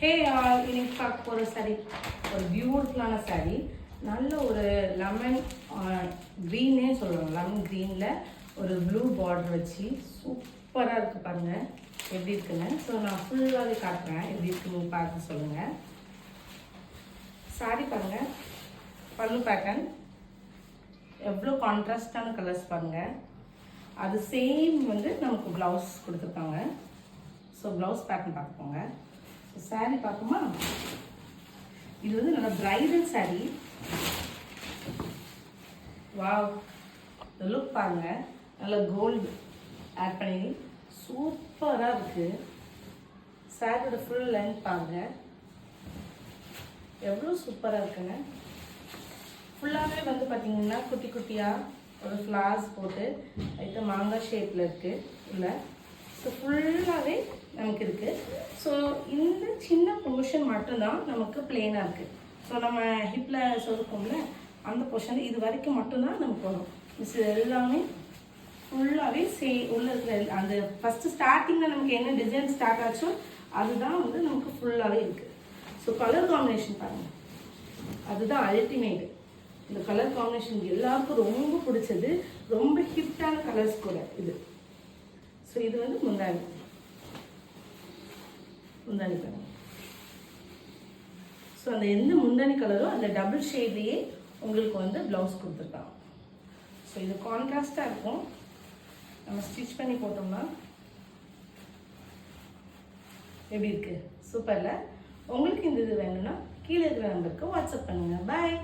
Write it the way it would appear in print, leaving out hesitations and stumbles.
Hey all, இன்னைக்கு பார்க்க போகிற சாரீ ஒரு பியூட்டிஃபுல்லான சாரீ. நல்ல ஒரு லெமன் க்ரீனே சொல்லுவாங்க. லெமன் க்ரீனில் ஒரு ப்ளூ பார்டர் வச்சு சூப்பராக இருக்குது பாருங்கள் எப்படி இருக்குன்னு. ஸோ நான் ஃபுல்லாகவே காட்டுறேன் எப்படி இருக்குன்னு பார்த்து சொல்லுங்கள். சாரீ பாருங்கள், பல்லு பேட்டர்ன் எவ்வளோ கான்ட்ராஸ்டான கலர்ஸ் பாருங்கள். அது சேம் நமக்கு ப்ளவுஸ் கொடுத்துருக்காங்க. ஸோ ப்ளவுஸ் பேட்டர்ன் பார்த்துக்கோங்க. ஸோ சாரீ பார்க்குமா, இது நல்ல பிரைடல் சாரீ. வாவ், இந்த லுக் பாருங்க, நல்ல கோல்டு ஆட் பண்ணி சூப்பராக இருக்குது. சாரியோட ஃபுல் லென்த் பாருங்க எவ்வளோ சூப்பராக இருக்குங்க. ஃபுல்லாகவே பார்த்தீங்கன்னா குட்டி குட்டியாக ஒரு ஃப்ளார்ஸ் போட்டு லைட்டாக மாங்காய் ஷேப்பில் இருக்குது இல்லை. ஸோ ஃபுல்லாகவே நமக்கு இருக்குது. ஸோ இந்த சின்ன போர்ஷன் மட்டும்தான் நமக்கு பிளெயினாக இருக்குது. ஸோ நம்ம ஹிப்பில் சொருக்கோம்ல அந்த போர்ஷன் இது வரைக்கும் மட்டும்தான் நமக்கு வரும். மிஸ் எல்லாமே ஃபுல்லாகவே உள்ளே இருக்கிற அந்த ஃபஸ்ட்டு ஸ்டார்டிங்கில் நமக்கு என்ன டிசைன் ஸ்டார்ட் ஆச்சோ அதுதான் நமக்கு ஃபுல்லாகவே இருக்குது. ஸோ கலர் காம்பினேஷன் பாருங்கள், அதுதான் அல்டிமேட். இந்த கலர் காம்பினேஷன் எல்லாருக்கும் ரொம்ப பிடிச்சது, ரொம்ப ஹிட்டான கலர்ஸ் கூட இது. ஸோ இது முந்தானி பாருங்க. ஸோ அந்த எந்த முந்தானி கலரோ அந்த டபுள் ஷேட்லேயே உங்களுக்கு ப்ளவுஸ் கொடுத்துருக்காங்க. ஸோ இது கான்ட்ராஸ்டாக இருக்கும். நம்ம ஸ்டிச் பண்ணி போட்டோம்னா எப்படி இருக்குது, சூப்பரில். உங்களுக்கு இந்த இது வேணும்னா கீழே இருக்கிற நம்பருக்கு வாட்ஸ்அப் பண்ணுங்கள். பாய்.